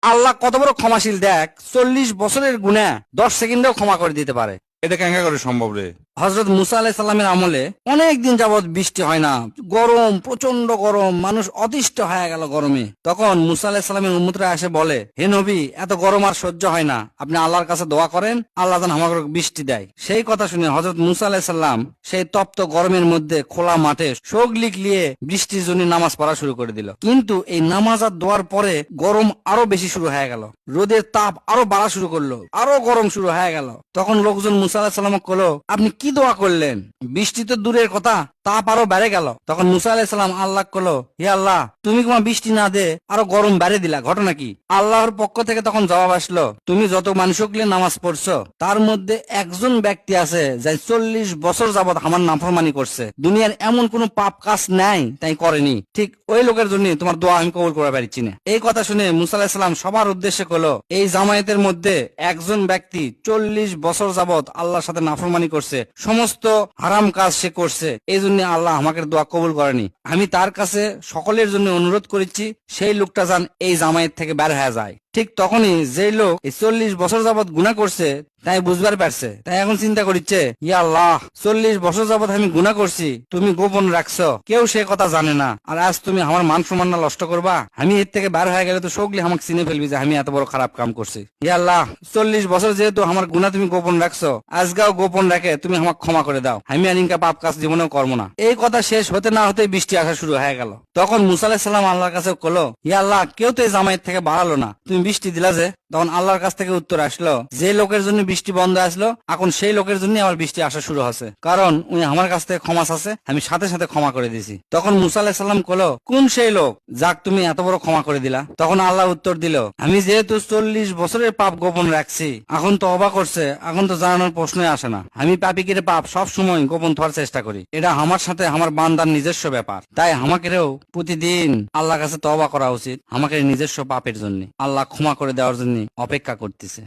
আল্লাহ কত বড় ক্ষমাশীল দেখ, 40 বছরের গুনাহ 10 সেকেন্ডেও ক্ষমা করে দিতে পারে। এটা কেঙ্গা করে সম্ভব রে? হযরত মুসা আলাইহিস সালামের আমলে অনেক দিন যাবত বৃষ্টি হয় না, গরম, প্রচন্ড গরম, মানুষ অতিষ্ঠ হয়ে গেল গরমে। তখন মুসা আলাইহিস সালামের উম্মতরা এসে বলে, হে নবী, এত গরম আর সহ্য হয় না, আপনি আল্লাহর কাছে দোয়া করেন, আল্লাহ যেন আমাকে বৃষ্টি দেয়। সেই কথা শুনে হযরত মুসা আলাইহিস সালাম সেই তপ্ত গরমের মধ্যে খোলা মাঠে সগলিক নিয়ে বৃষ্টির জন্য নামাজ পড়া শুরু করে দিল। কিন্তু এই নামাজ আর দোয়ার পরে গরম আরো বেশি শুরু হয়ে গেল, রোদের তাপ আরো বাড়া শুরু করলো, আরো গরম শুরু হয়ে গেল। তখন লোকজন মুসা আলাইহিস সালামকে কলো, আপনি কি দোয়া করলেন? বৃষ্টি তো দূরের কথা, তাপ আরো বেড়ে গেল। তখন মুসা আলাইহিস সালাম আল্লাহ কলো, হে আল্লাহ, তুমি তোমার বৃষ্টি না দে আরো গরম বেড়ে দিলা, ঘটনা কি? আল্লাহর পক্ষ থেকে তখন জবাব আসলো, তুমি যত মানুষকে নামাজ পড়ছো তার মধ্যে একজন ব্যক্তি আছে যাই 40 বছর যাবত আমার নাফরমানি করছে, দুনিয়ার এমন কোন পাপ কাজ নাই তাই করেনি, ঠিক ওই লোকের জন্য তোমার দোয়া আমি কবুল করে পারছি না। এই কথা শুনে মুসা আলাইহিস সালাম সবার উদ্দেশ্যে কলো, এই জামায়াতের মধ্যে একজন ব্যক্তি 40 বছর যাবত আল্লাহর সাথে নাফরমানি করছে, সমস্ত হারাম কাজ সে করছে, এই জন্য আল্লাহ আমাকে দোয়া কবুল করেনি। আমি তার কাছে সকলের জন্য অনুরোধ করেছি সেই লোকটা যেন এই জামায়াত থেকে বের হয়ে যায়। ঠিক তখনই যে লোক এই 40 বছর যাবত গুনাহ করছে তাই বুঝবার পারছে, তাই এখন চিন্তা করছে, ইয়া আল্লাহ, 40 বছর যাবত আমি গুনাহ করছি, তুমি গোপন রাখছো, কেউ সে কথা জানে না, আর আজ তুমি আমার মান সম্মান নষ্ট করবা, আমি এর থেকে বার হয়ে গেলে তো সকলে আমাকে চিনে ফেলবি যে আমি এত বড় খারাপ কাম করছি। ইয়া আল্লাহ, 40 বছর যেহেতু আমার গুনাহ তুমি গোপন রাখছো, আজকাও গোপন রাখে তুমি আমাকে ক্ষমা করে দাও, আমি আর ইনকা পাপ কাজ জীবনেও করবো না। এই কথা শেষ হতে না হতে বৃষ্টি আসা শুরু হয়ে গেল। তখন মুসা আলাইহিস সালাম আল্লাহর কাছে কলো, ইয়া আল্লাহ, কেউ তো এই জামায়াত থেকে বাড়ালো না, তুমি বৃষ্টি দিলা যে? তখন আল্লাহর কাছ থেকে উত্তর আসলো, যে লোকের জন্য বৃষ্টি বন্ধ আসলো এখন সেই লোকের জন্য আবার বৃষ্টি আসা শুরু হচ্ছে, কারণ উনি আমার কাছ থেকে ক্ষমা চাচ্ছে, আমি সাথে সাথে ক্ষমা করে দিয়েছি। তখন মুসা আলাইহিস সালাম কলো, কোন সেই লোক যাক তুমি এত বড় ক্ষমা করে দিলা? তখন আল্লাহ উত্তর দিল, আমি যেহেতু 40 বছরের পাপ গোপন রাখছি, এখন তো অবাক করছে, এখন তো জানানোর প্রশ্নই আসে না, আমি পাপিকের পাপ সব সময় গোপন থাকার চেষ্টা করি, এটা আমার সাথে আমার বান্দার নিজস্ব ব্যাপার, তাই আমাকেও প্রতিদিন আল্লাহর কাছে তওবা করা উচিত, আমাকে নিজস্ব পাপের জন্য। আল্লাহ ক্ষমা করে দেওয়ার জন্য অপেক্ষা করতেছে।